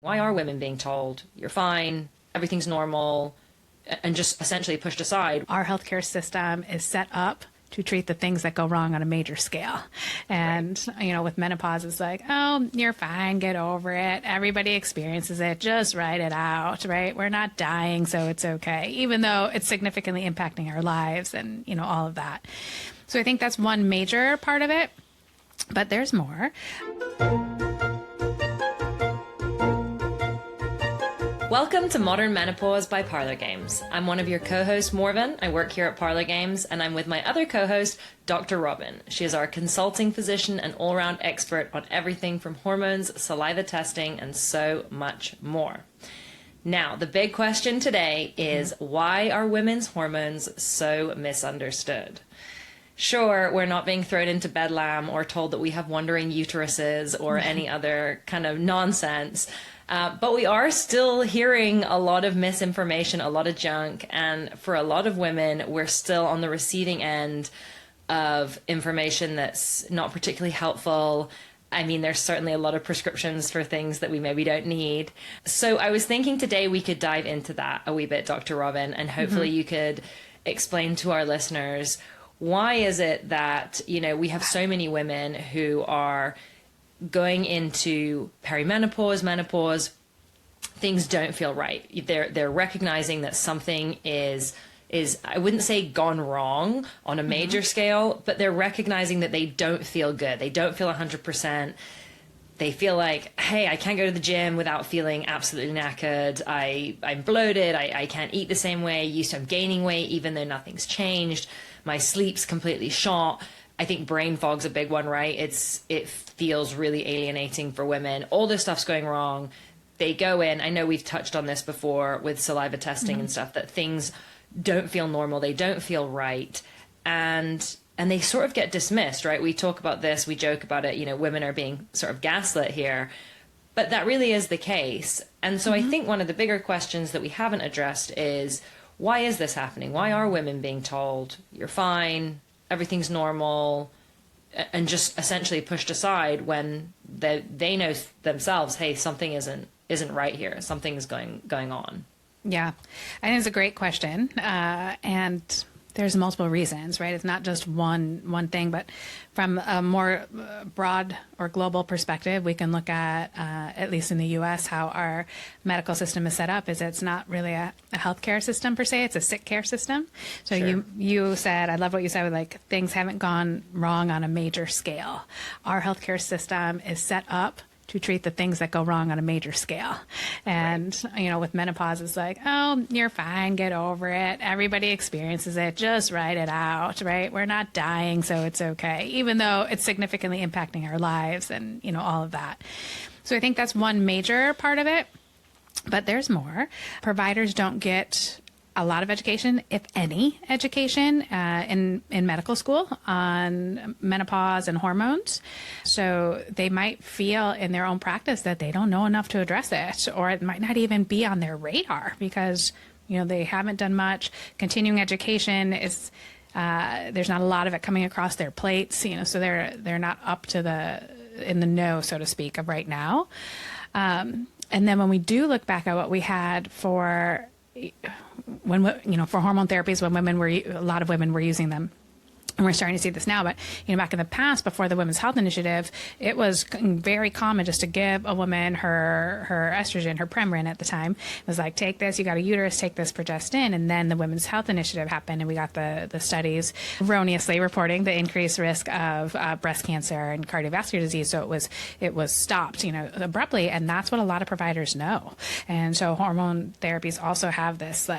Why are women being told, you're fine, everything's normal, and just essentially pushed aside? Our healthcare system is set up to treat the things that go wrong on a major scale. And, with menopause, it's like, oh, you're fine, get over it. Everybody experiences it, just write it out, right? We're not dying, so it's okay, even though it's significantly impacting our lives and, all of that. So I think that's one major part of it, but there's more. Welcome to Modern Menopause by Parlor Games. I'm one of your co-hosts, Morven. I work here at Parlor Games, and I'm with my other co-host, Dr. Robyn. She is our consulting physician and all-round expert on everything from hormones, saliva testing, and so much more. Now, the big question today is, why are women's hormones so misunderstood? Sure, we're not being thrown into bedlam or told that we have wandering uteruses or any other kind of nonsense. But we are still hearing a lot of misinformation, a lot of junk, and for a lot of women, we're still on the receiving end of information that's not particularly helpful. I mean, there's certainly a lot of prescriptions for things that we maybe don't need. So I was thinking today we could dive into that a wee bit, Dr. Robyn, and hopefully you could explain to our listeners, why is it that, we have so many women who are going into perimenopause, menopause, things don't feel right. They're recognizing that something is I wouldn't say gone wrong on a major scale, but they're recognizing that they don't feel good. They don't feel 100%. They feel like, hey, I can't go to the gym without feeling absolutely knackered. I'm bloated. I can't eat the same way I used to. I'm gaining weight even though nothing's changed. My sleep's completely shot. I think brain fog's a big one, right? It feels really alienating for women. All this stuff's going wrong. They go in. I know we've touched on this before with saliva testing and stuff, that things don't feel normal. They don't feel right. And they sort of get dismissed, right? We talk about this. We joke about it. Women are being sort of gaslit here. But that really is the case. And so I think one of the bigger questions that we haven't addressed is, why is this happening? Why are women being told, you're fine, everything's normal, and just essentially pushed aside when they know themselves, hey, something isn't right here. Something's going on. Yeah, I think it's a great question. And there's multiple reasons, right? It's not just one thing, but from a more broad or global perspective, we can look at least in the U.S., how our medical system is set up. Is it's not really a healthcare system per se; it's a sick care system. So Sure. you said, I love what you said with like things haven't gone wrong on a major scale. Our healthcare system is set up to treat the things that go wrong on a major scale. And, with menopause, it's like, oh, you're fine, get over it. Everybody experiences it, just write it out, right? We're not dying, so it's okay, even though it's significantly impacting our lives and, all of that. So I think that's one major part of it, but there's more. Providers don't get a lot of education, if any education, in medical school on menopause and hormones. So they might feel in their own practice that they don't know enough to address it, or it might not even be on their radar because, they haven't done much. Continuing education is, there's not a lot of it coming across their plates, so they're not up to in the know, so to speak, of right now. And then when we do look back at what we had for for hormone therapies, when a lot of women were using them. And we're starting to see this now, but back in the past, before the Women's Health Initiative, it was very common just to give a woman her estrogen, her Premarin at the time. It was like, take this, you got a uterus, take this progestin. And then the Women's Health Initiative happened, and we got the studies erroneously reporting the increased risk of breast cancer and cardiovascular disease. So it was stopped, abruptly, and that's what a lot of providers know. And so hormone therapies also have this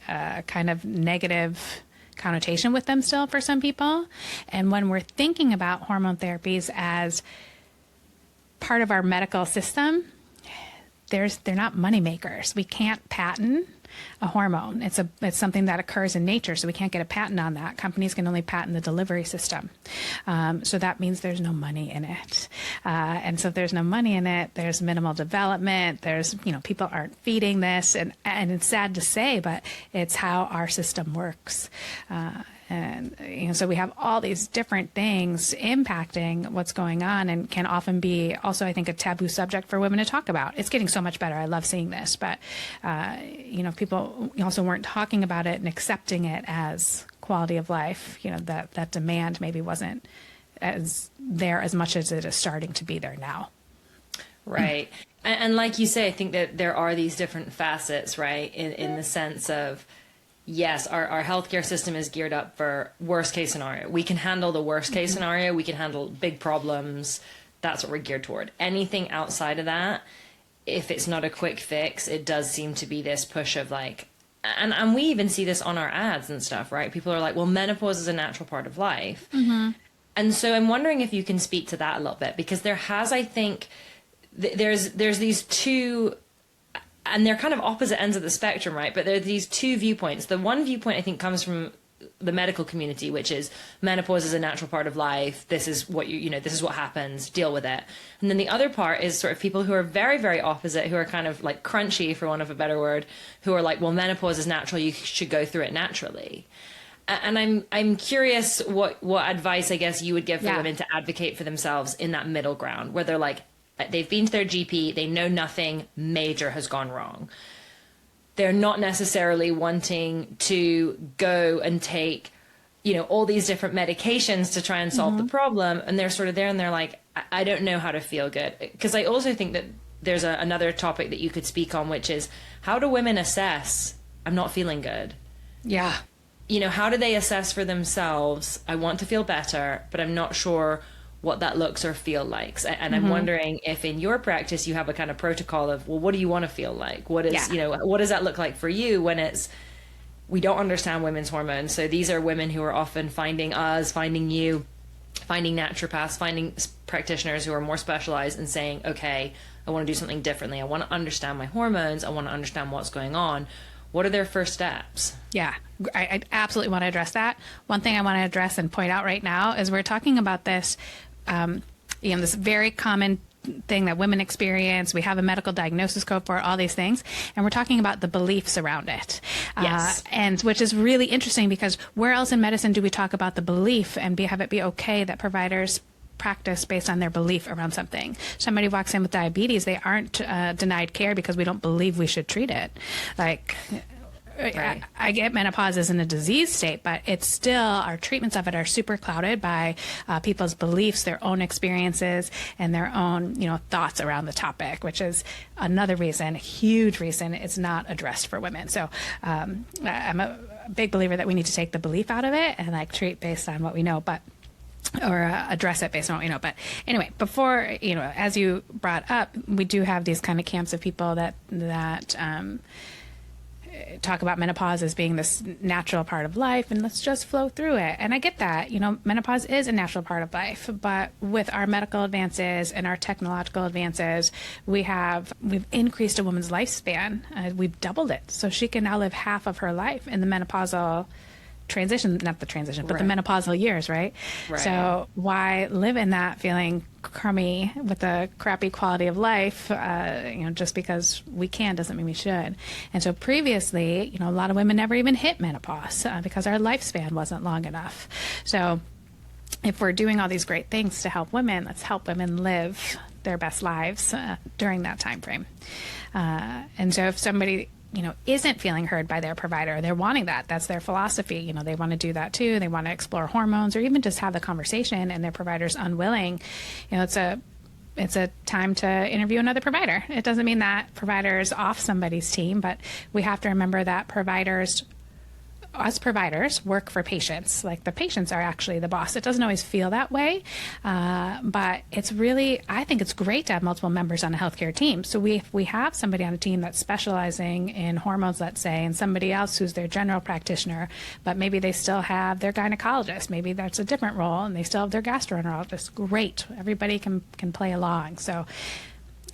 kind of negative connotation with them still for some people. And when we're thinking about hormone therapies as part of our medical system, they're not money makers. We can't patent a hormone. It's something that occurs in nature, so we can't get a patent on that. Companies can only patent the delivery system. So that means there's no money in it. And so if there's no money in it, there's minimal development. There's, people aren't feeding this. And it's sad to say, but it's how our system works. And so we have all these different things impacting what's going on, and can often be also, I think, a taboo subject for women to talk about. It's getting so much better. I love seeing this, but people also weren't talking about it and accepting it as quality of life. That demand maybe wasn't as there as much as it is starting to be there now. Right. And like you say, I think that there are these different facets, right, in the sense of, yes, our healthcare system is geared up for worst case scenario. We can handle the worst case scenario. We can handle big problems. That's what we're geared toward. Anything outside of that, if it's not a quick fix, it does seem to be this push of like, and we even see this on our ads and stuff, right? People are like, well, menopause is a natural part of life. And so I'm wondering if you can speak to that a little bit, because there has, I think, there's these two, and they're kind of opposite ends of the spectrum, right? But there are these two viewpoints. The one viewpoint, I think, comes from the medical community, which is menopause is a natural part of life. This is what this is what happens. Deal with it. And then the other part is sort of people who are very, very opposite, who are kind of like crunchy, for want of a better word, who are like, well, menopause is natural. You should go through it naturally. And I'm curious what advice, I guess, you would give for women to advocate for themselves in that middle ground, where they're like, they've been to their GP, they know nothing major has gone wrong. They're not necessarily wanting to go and take, all these different medications to try and solve the problem. And they're sort of there and they're like, I don't know how to feel good. Because I also think that there's another topic that you could speak on, which is, how do women assess, I'm not feeling good? Yeah. How do they assess for themselves, I want to feel better, but I'm not sure what that looks or feel like. And I'm wondering if in your practice you have a kind of protocol of, well, what do you want to feel like? What is, what does that look like for you when we don't understand women's hormones? So these are women who are often finding us, finding you, finding naturopaths, finding practitioners who are more specialized and saying, okay, I want to do something differently. I want to understand my hormones. I want to understand what's going on. What are their first steps? Yeah, I absolutely want to address that. One thing I want to address and point out right now is we're talking about this, this very common thing that women experience. We have a medical diagnosis code for all these things, and we're talking about the beliefs around it. Yes. And which is really interesting, because where else in medicine do we talk about the belief and have it be okay that providers practice based on their belief around something? Somebody walks in with diabetes, they aren't denied care because we don't believe we should treat it. Like, right. I get menopause isn't a disease state, but it's still, our treatments of it are super clouded by people's beliefs, their own experiences, and their own, thoughts around the topic, which is another reason, a huge reason it's not addressed for women. So I'm a big believer that we need to take the belief out of it and treat based on what we know, or address it based on what we know. But anyway, before, as you brought up, we do have these kind of camps of people that talk about menopause as being this natural part of life, and let's just flow through it. And I get that, menopause is a natural part of life, but with our medical advances and our technological advances, we've increased a woman's lifespan. We've doubled it. So she can now live half of her life in the menopausal not the transition, but the menopausal years, right? So why live in that feeling crummy with a crappy quality of life? Just because we can doesn't mean we should. And so previously, a lot of women never even hit menopause because our lifespan wasn't long enough. So if we're doing all these great things to help women, let's help women live their best lives during that time frame. And so if somebody isn't feeling heard by their provider, they're wanting that's their philosophy. They want to do that too. They want to explore hormones or even just have the conversation, and their provider's unwilling. It's a time to interview another provider. It doesn't mean that provider's off somebody's team, but we have to remember that us providers work for patients. Like, the patients are actually the boss. It doesn't always feel that way, but I think it's great to have multiple members on a healthcare team. So if we have somebody on a team that's specializing in hormones, let's say, and somebody else who's their general practitioner, but maybe they still have their gynecologist, maybe that's a different role, and they still have their gastroenterologist, great. Everybody can play along. So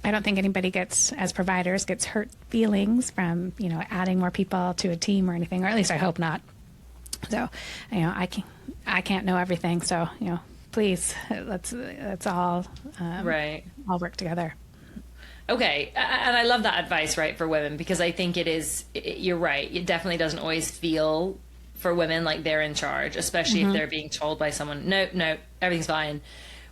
I don't think anybody as providers gets hurt feelings from, adding more people to a team or anything, or at least I hope not. So, I can't know everything. So, please, let's all all work together. Okay. And I love that advice, right, for women, because I think you're right. It definitely doesn't always feel for women like they're in charge, especially if they're being told by someone, no, everything's fine,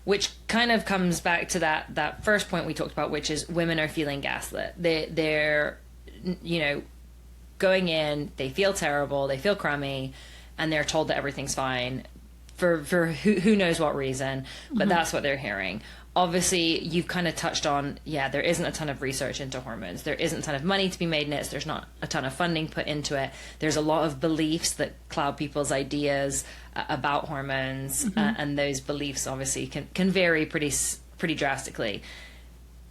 which kind of comes back to that first point we talked about, which is women are feeling gaslit. They're going in, they feel terrible, they feel crummy, and they're told that everything's fine for who knows what reason, but that's what they're hearing. Obviously, you've kind of touched on, there isn't a ton of research into hormones. There isn't a ton of money to be made in it. There's not a ton of funding put into it. There's a lot of beliefs that cloud people's ideas about hormones, and those beliefs obviously can vary pretty drastically.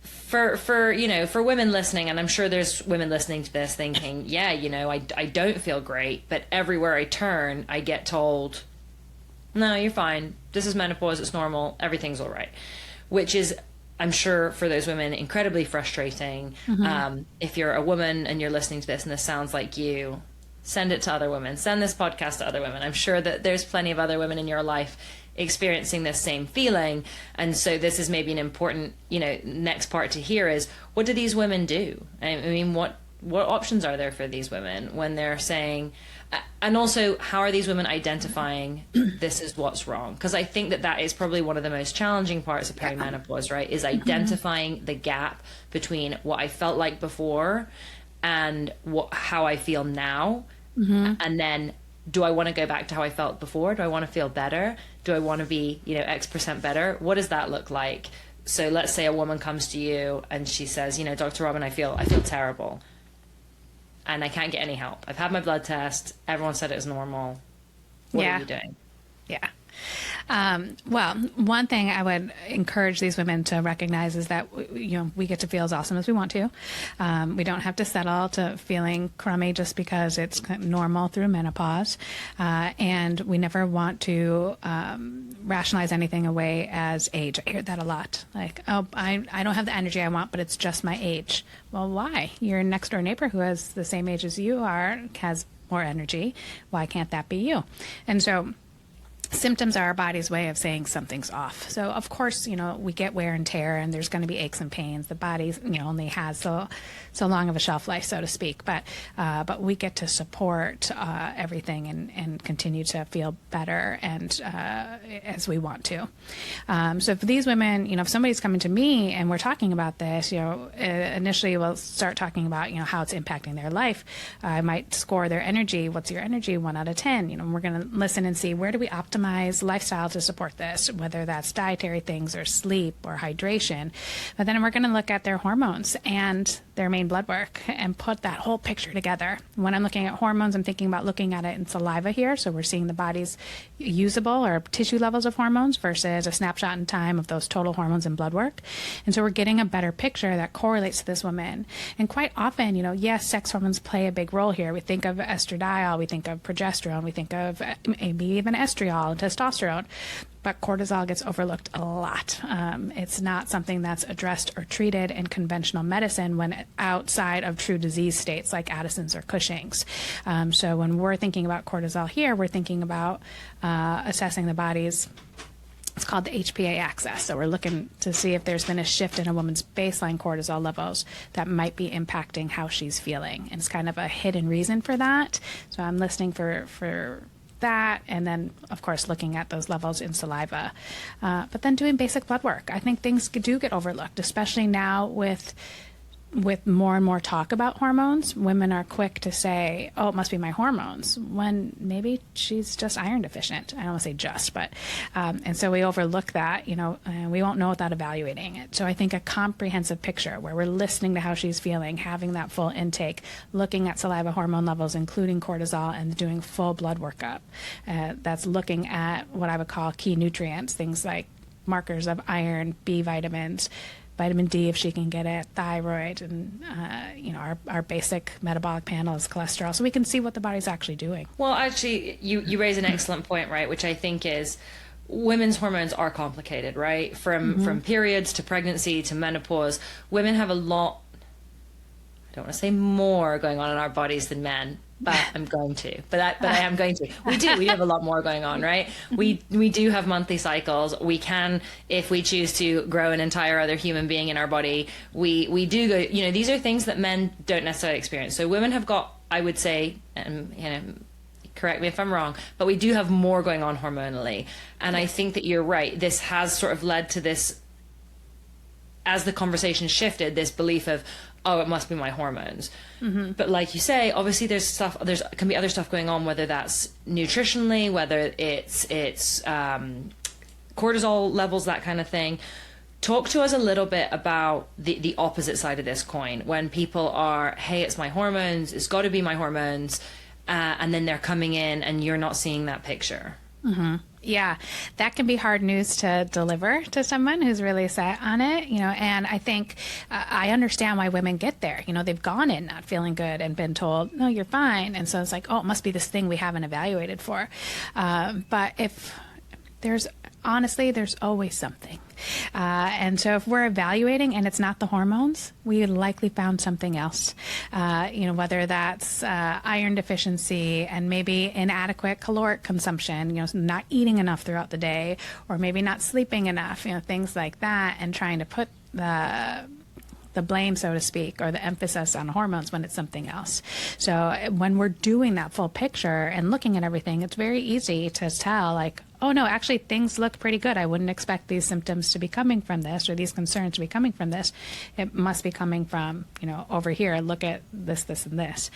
For women listening, and I'm sure there's women listening to this thinking, I don't feel great, but everywhere I turn, I get told, no, you're fine. This is menopause. It's normal. Everything's all right. Which is, I'm sure, for those women, incredibly frustrating. If you're a woman and you're listening to this and this sounds like you, send it to other women. Send this podcast to other women. I'm sure that there's plenty of other women in your life experiencing this same feeling. And so this is maybe an important, next part to hear is, what do these women do? I mean, what options are there for these women when they're saying, and also how are these women identifying this is what's wrong? Because I think that is probably one of the most challenging parts of perimenopause, right? Is identifying the gap between what I felt like before and how I feel now. And then, do I want to go back to how I felt before? Do I want to feel better? Do I want to be, X% better? What does that look like? So let's say a woman comes to you and she says, Dr. Robyn, I feel terrible. And I can't get any help. I've had my blood test. Everyone said it was normal. What are you doing? Yeah. Well, one thing I would encourage these women to recognize is that, we get to feel as awesome as we want to. We don't have to settle to feeling crummy just because it's normal through menopause. And we never want to rationalize anything away as age. I hear that a lot. Like, oh, I don't have the energy I want, but it's just my age. Well, why? Your next door neighbor who has the same age as you has more energy. Why can't that be you? And so symptoms are our body's way of saying something's off. So of course, we get wear and tear and there's going to be aches and pains. The body, only has so long of a shelf life, so to speak. But we get to support everything and continue to feel better and as we want to. So for these women, if somebody's coming to me and we're talking about this, initially we'll start talking about, how it's impacting their life. I might score their energy. What's your energy? 1 out of 10. We're going to listen and see, where do we optimize lifestyle to support this, whether that's dietary things or sleep or hydration. But then we're going to look at their hormones and their main blood work and put that whole picture together. When I'm looking at hormones, I'm thinking about looking at it in saliva here. So we're seeing the body's usable or tissue levels of hormones versus a snapshot in time of those total hormones and blood work. And so we're getting a better picture that correlates to this woman. And quite often, yes, sex hormones play a big role here. We think of estradiol, we think of progesterone, we think of maybe even estriol and testosterone. But cortisol gets overlooked a lot. It's not something that's addressed or treated in conventional medicine when outside of true disease states like Addison's or Cushing's. So when we're thinking about cortisol here, we're thinking about assessing the body's, it's called the HPA axis. So we're looking to see if there's been a shift in a woman's baseline cortisol levels that might be impacting how she's feeling. And it's kind of a hidden reason for that. So I'm listening for that, and then of course looking at those levels in saliva, but then doing basic blood work. I think things do get overlooked, especially now with more and more talk about hormones. Women are quick to say, oh, it must be my hormones, when maybe she's just iron deficient. I don't want to say just, but and so we overlook that, and we won't know without evaluating it. So I think a comprehensive picture where we're listening to how she's feeling, having that full intake, looking at saliva hormone levels, including cortisol, and doing full blood workup. That's looking at what I would call key nutrients, things like markers of iron, B vitamins, vitamin D if she can get it, thyroid, and our basic metabolic panel is cholesterol, so we can see what the body's actually doing. Well, actually, you raise an excellent point, right? Which I think is, women's hormones are complicated, right? From periods to pregnancy to menopause, women have a lot. I don't want to say more going on in our bodies than men, but I'm going to. But I am going to. We have a lot more going on, right? We do have monthly cycles. We can, if we choose to, grow an entire other human being in our body. We do go. These are things that men don't necessarily experience. So women have got, I would say, correct correct me if I'm wrong, but we do have more going on hormonally. And I think that you're right. This has sort of led to this, as the conversation shifted, this belief of, oh, it must be my hormones. But like you say, obviously there's can be other stuff going on, whether that's nutritionally, whether it's cortisol levels, that kind of thing. Talk to us a little bit about the opposite side of this coin, when people are, hey, it's my hormones, it's got to be my hormones, and then they're coming in and you're not seeing that picture. Yeah, that can be hard news to deliver to someone who's really set on it, and I think I understand why women get there. They've gone in not feeling good and been told, no, you're fine. And so it's like, oh, it must be this thing we haven't evaluated for. But if there's always something. And so if we're evaluating and it's not the hormones, we likely found something else, whether that's iron deficiency and maybe inadequate caloric consumption, not eating enough throughout the day, or maybe not sleeping enough, things like that, and trying to put the blame, so to speak, or the emphasis on hormones when it's something else. So when we're doing that full picture and looking at everything, it's very easy to tell, like, oh no, actually things look pretty good. I wouldn't expect these symptoms to be coming from this, or these concerns to be coming from this. It must be coming from, over here. Look at this, this, and this.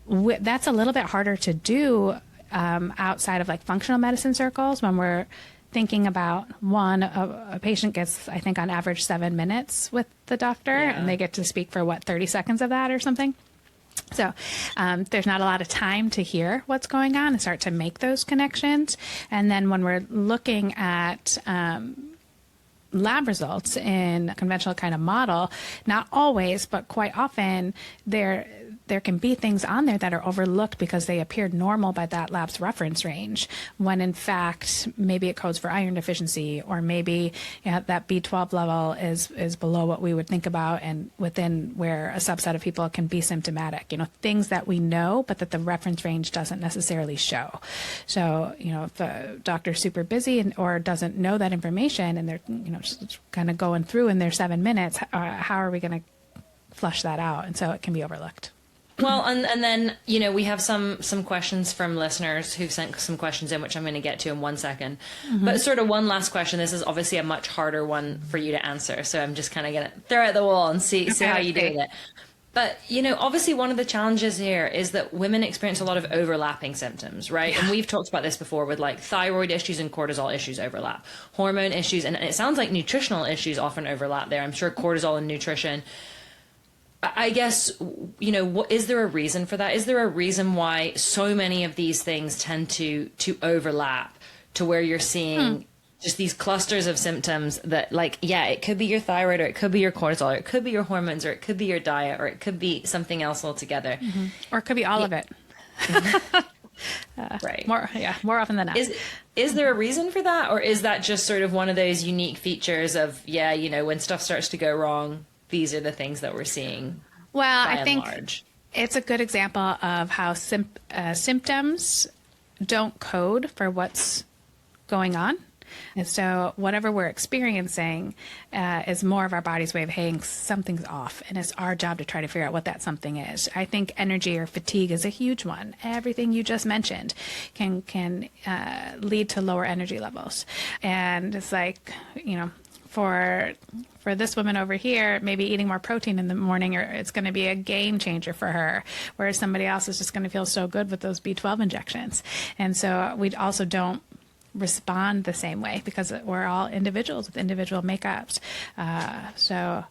That's a little bit harder to do outside of like functional medicine circles, when we're thinking about a patient gets, I think on average 7 minutes with the doctor, and they get to speak for 30 seconds of that or something. So there's not a lot of time to hear what's going on and start to make those connections. And then when we're looking at lab results in a conventional kind of model, not always, but quite often there can be things on there that are overlooked because they appeared normal by that lab's reference range, when in fact maybe it codes for iron deficiency, or maybe that B12 level is below what we would think about, and within where a subset of people can be symptomatic. Things that we know but that the reference range doesn't necessarily show. So if the doctor's super busy or doesn't know that information, and they're just kind of going through in their 7 minutes, how are we going to flush that out? And so it can be overlooked. Well, and then, we have some questions from listeners who've sent some questions in, which I'm going to get to in 1 second. But sort of one last question. This is obviously a much harder one for you to answer. So I'm just kind of going to throw it at the wall and see how you do with it. But, obviously one of the challenges here is that women experience a lot of overlapping symptoms, right? Yeah. And we've talked about this before with like thyroid issues and cortisol issues overlap. Hormone issues, and it sounds like nutritional issues often overlap there. I'm sure cortisol and nutrition. I guess, is there a reason for that? Is there a reason why so many of these things tend to overlap, to where you're seeing just these clusters of symptoms that, like, it could be your thyroid, or it could be your cortisol, or it could be your hormones, or it could be your diet, or it could be something else altogether. Or it could be all of it. Right. More often than not. Is there a reason for that? Or is that just sort of one of those unique features of, when stuff starts to go wrong, these are the things that we're seeing? Well, I think it's a good example of how symptoms don't code for what's going on. And so whatever we're experiencing is more of our body's way of, hey, something's off. And it's our job to try to figure out what that something is. I think energy or fatigue is a huge one. Everything you just mentioned can lead to lower energy levels. And it's like, for this woman over here, maybe eating more protein in the morning, or it's going to be a game changer for her, whereas somebody else is just going to feel so good with those B12 injections. And so we also don't respond the same way because we're all individuals with individual makeups. So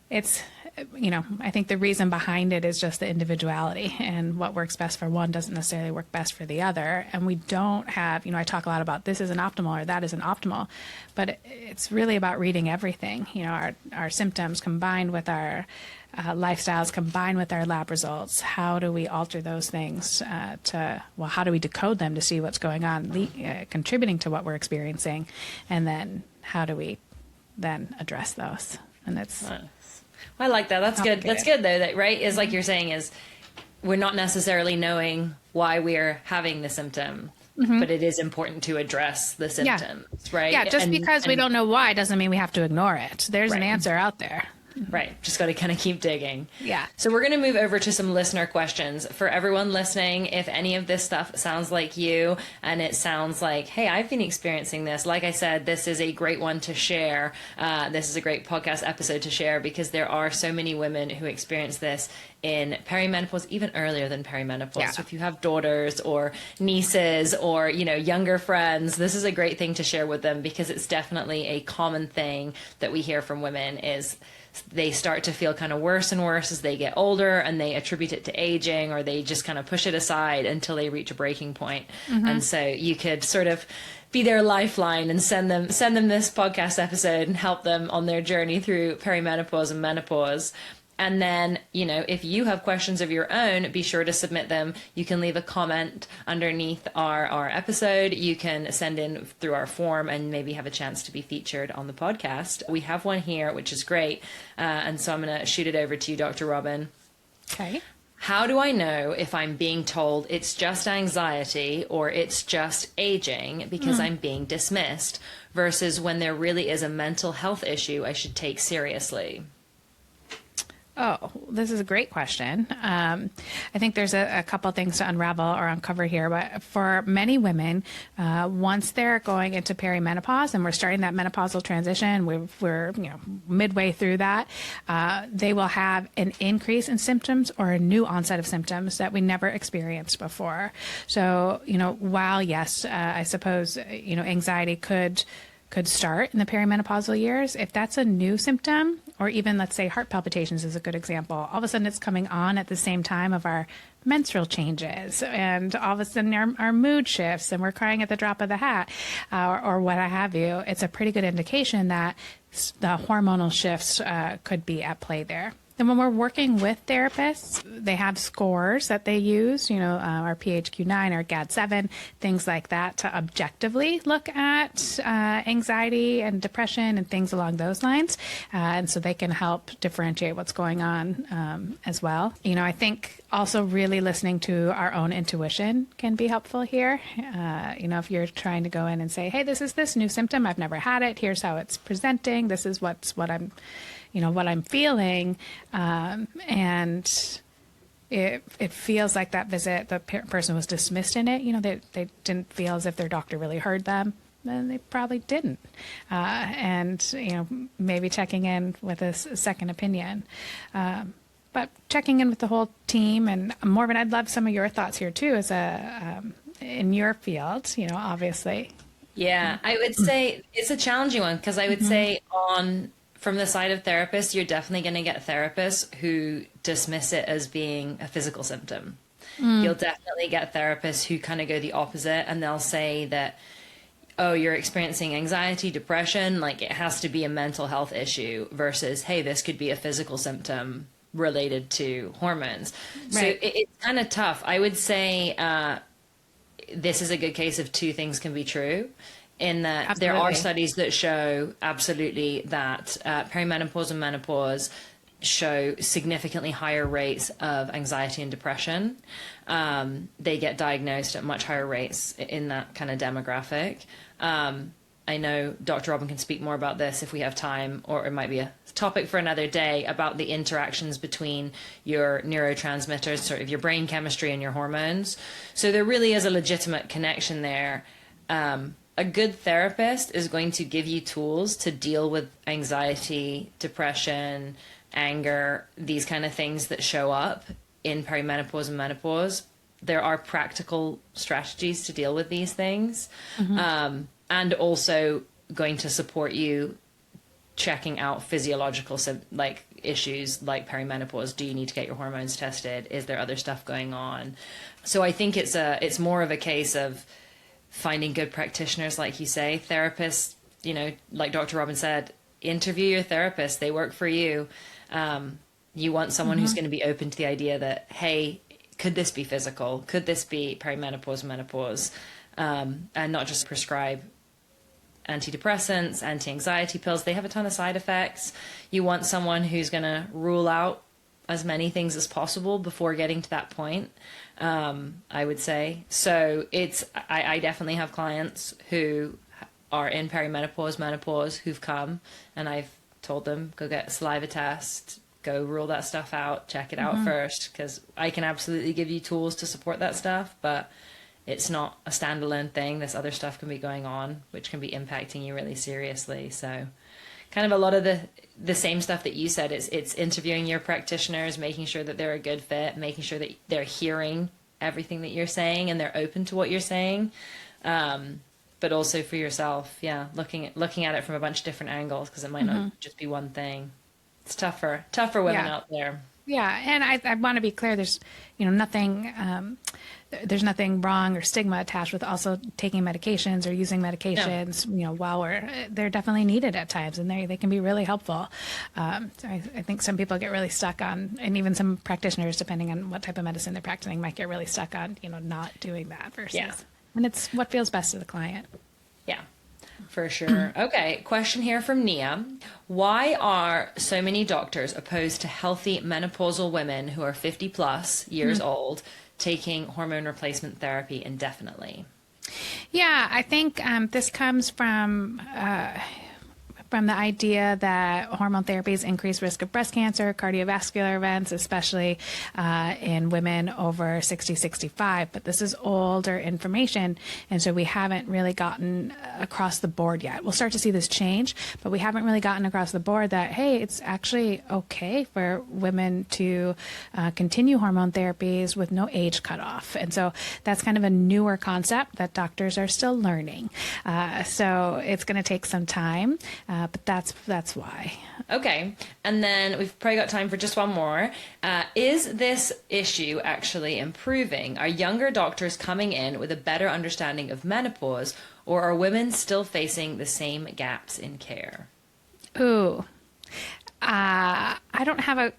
it's, I think the reason behind it is just the individuality, and what works best for one doesn't necessarily work best for the other. And we don't have, I talk a lot about this isn't optimal or that isn't optimal, but it's really about reading everything, our symptoms combined with our lifestyles, combined with our lab results. How do we alter those things how do we decode them to see what's going on, contributing to what we're experiencing, and then how do we then address those? And it's... I like that. That's good. That's good, though. That, right, is like you're saying, is we're not necessarily knowing why we're having the symptom, but it is important to address the symptoms, right? Yeah, just because we don't know why doesn't mean we have to ignore it. There's an answer out there. Right. Just got to kind of keep digging. Yeah. So we're going to move over to some listener questions. For everyone listening, if any of this stuff sounds like you and it sounds like, hey, I've been experiencing this, like I said, this is a great one to share. This is a great podcast episode to share because there are so many women who experience this in perimenopause, even earlier than perimenopause. Yeah. So if you have daughters or nieces or, younger friends, this is a great thing to share with them because it's definitely a common thing that we hear from women is they start to feel kind of worse and worse as they get older, and they attribute it to aging, or they just kind of push it aside until they reach a breaking point. And so you could sort of be their lifeline and send them this podcast episode and help them on their journey through perimenopause and menopause. And then, if you have questions of your own, be sure to submit them. You can leave a comment underneath our episode. You can send in through our form and maybe have a chance to be featured on the podcast. We have one here, which is great. And so I'm going to shoot it over to you, Dr. Robyn. Okay. How do I know if I'm being told it's just anxiety or it's just aging because I'm being dismissed versus when there really is a mental health issue I should take seriously? Oh, this is a great question. I think there's a couple things to unravel or uncover here. But for many women, once they're going into perimenopause and we're starting that menopausal transition, we're midway through that, they will have an increase in symptoms or a new onset of symptoms that we never experienced before. So, while yes, I suppose anxiety could start in the perimenopausal years, if that's a new symptom, or even let's say heart palpitations is a good example, all of a sudden it's coming on at the same time of our menstrual changes, and all of a sudden our mood shifts and we're crying at the drop of the hat, or what have you, it's a pretty good indication that the hormonal shifts could be at play there. And when we're working with therapists, they have scores that they use, our PHQ-9 or GAD-7, things like that, to objectively look at anxiety and depression and things along those lines. And so they can help differentiate what's going on as well. I think also really listening to our own intuition can be helpful here. If you're trying to go in and say, hey, this is this new symptom, I've never had it, here's how it's presenting, this is what I'm feeling, and it feels like that visit, the person was dismissed in it. They didn't feel as if their doctor really heard them, then they probably didn't. And maybe checking in with a second opinion. But checking in with the whole team. And Morven, I'd love some of your thoughts here too, as in your field, obviously. Yeah, I would say it's a challenging one because I would say from the side of therapists, you're definitely going to get therapists who dismiss it as being a physical symptom. You'll definitely get therapists who kind of go the opposite, and they'll say that, oh, you're experiencing anxiety, depression, like it has to be a mental health issue versus, hey, this could be a physical symptom related to hormones. Right. So it's kind of tough. I would say this is a good case of two things can be true. In that absolutely. There are studies that show absolutely that perimenopause and menopause show significantly higher rates of anxiety and depression. They get diagnosed at much higher rates in that kind of demographic. I know Dr. Robyn can speak more about this if we have time, or it might be a topic for another day, about the interactions between your neurotransmitters, sort of your brain chemistry and your hormones. So there really is a legitimate connection there. A good therapist is going to give you tools to deal with anxiety, depression, anger, these kind of things that show up in perimenopause and menopause. There are practical strategies to deal with these things, and also going to support you checking out physiological issues like perimenopause. Do you need to get your hormones tested? Is there other stuff going on? So I think it's more of a case of finding good practitioners, like you say, therapists, like Dr. Robyn said, interview your therapist. They work for you. You want someone who's going to be open to the idea that, hey, could this be physical? Could this be perimenopause, menopause? And not just prescribe antidepressants, anti-anxiety pills. They have a ton of side effects. You want someone who's going to rule out as many things as possible before getting to that point. I would say. So I definitely have clients who are in perimenopause, menopause, who've come, and I've told them, go get a saliva test, go rule that stuff out, check it out first, because I can absolutely give you tools to support that stuff, but it's not a standalone thing. This other stuff can be going on, which can be impacting you really seriously. So kind of a lot of the same stuff that you said, it's interviewing your practitioners, making sure that they're a good fit, making sure that they're hearing everything that you're saying and they're open to what you're saying. But also for yourself, looking at it from a bunch of different angles, because it might not just be one thing. It's tough for women out there. Yeah, and I want to be clear. There's, nothing. There's nothing wrong or stigma attached with also taking medications or using medications. No. While they're definitely needed at times, and they can be really helpful. So I think some people get really stuck on, and even some practitioners, depending on what type of medicine they're practicing, might get really stuck on, not doing that versus. And it's what feels best to the client. Yeah. For sure. Okay, question here from Nia. Why are so many doctors opposed to healthy menopausal women who are 50 plus years old taking hormone replacement therapy indefinitely? Yeah, I think this comes from the idea that hormone therapies increase risk of breast cancer, cardiovascular events, especially in women over 60, 65. But this is older information, and so we haven't really gotten across the board yet. We'll start to see this change, but we haven't really gotten across the board that, hey, it's actually okay for women to continue hormone therapies with no age cutoff. And so that's kind of a newer concept that doctors are still learning. So it's going to take some time. But that's why. Okay. And then we've probably got time for just one more. Is this issue actually improving? Are younger doctors coming in with a better understanding of menopause, or are women still facing the same gaps in care? Ooh. I don't have a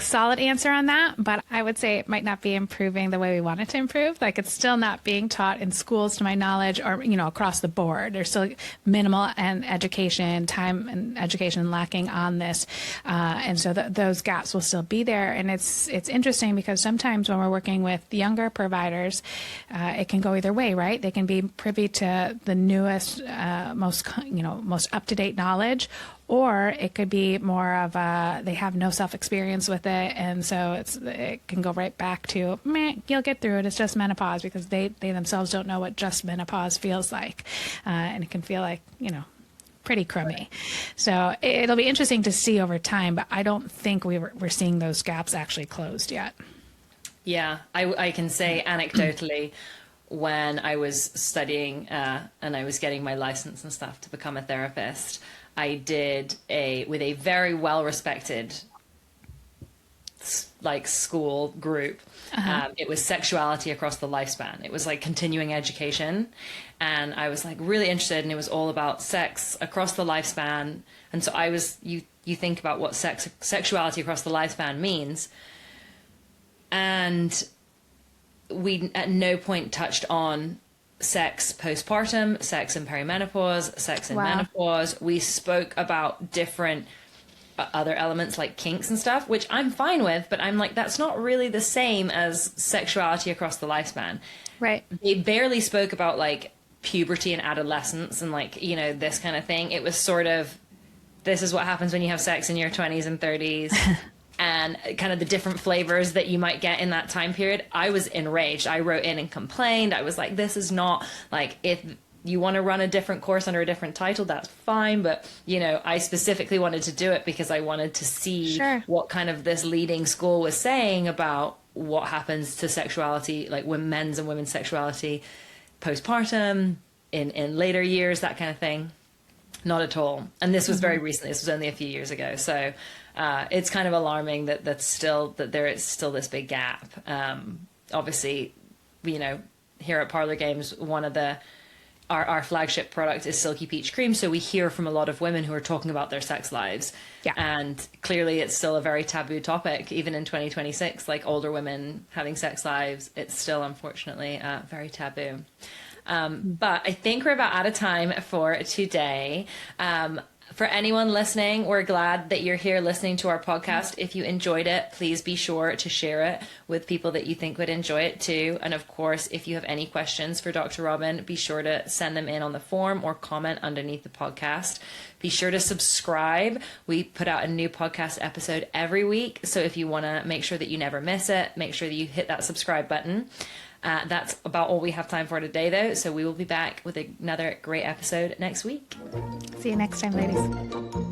solid answer on that, but I would say it might not be improving the way we want it to improve. Like, it's still not being taught in schools, to my knowledge, or, across the board. There's still minimal time and education lacking on this. And so those gaps will still be there. And it's interesting because sometimes when we're working with younger providers, it can go either way, right? They can be privy to the newest, most up-to-date knowledge, or it could be more of they have no self-experience with it, and so it can go right back to, you'll get through it, it's just menopause, because they themselves don't know what just menopause feels like. And it can feel like, pretty crummy. So it'll be interesting to see over time, but I don't think we're seeing those gaps actually closed yet. Yeah, I can say anecdotally, when I was studying and I was getting my license and stuff to become a therapist, I did with a very well-respected school group. It was sexuality across the lifespan. It was like continuing education. And I was really interested, and it was all about sex across the lifespan. And so you think about what sexuality across the lifespan means. And we at no point touched on sex postpartum, sex in perimenopause, sex in menopause. We spoke about different other elements like kinks and stuff, which I'm fine with, but I'm like, that's not really the same as sexuality across the lifespan. Right. They barely spoke about puberty and adolescence and this kind of thing. It was sort of, this is what happens when you have sex in your 20s and 30s. And kind of the different flavors that you might get in that time period. I was enraged. I wrote in and complained. I was like, this is not, if you want to run a different course under a different title, that's fine. But, I specifically wanted to do it because I wanted to see what kind of this leading school was saying about what happens to sexuality, when men's and women's sexuality postpartum, in later years, that kind of thing. Not at all. And this was very recently. This was only a few years ago. So it's kind of alarming that there is still this big gap. Obviously, here at Parlor Games, one of our flagship product is Silky Peach Cream. So we hear from a lot of women who are talking about their sex lives. Yeah. And clearly it's still a very taboo topic, even in 2026, older women having sex lives. It's still, unfortunately, very taboo. But I think we're about out of time for today. For anyone listening, we're glad that you're here listening to our podcast. If you enjoyed it, please be sure to share it with people that you think would enjoy it too. And of course, if you have any questions for Dr. Robyn, be sure to send them in on the form or comment underneath the podcast. Be sure to subscribe. We put out a new podcast episode every week. So if you want to make sure that you never miss it, make sure that you hit that subscribe button. That's about all we have time for today, though. So we will be back with another great episode next week. See you next time, ladies.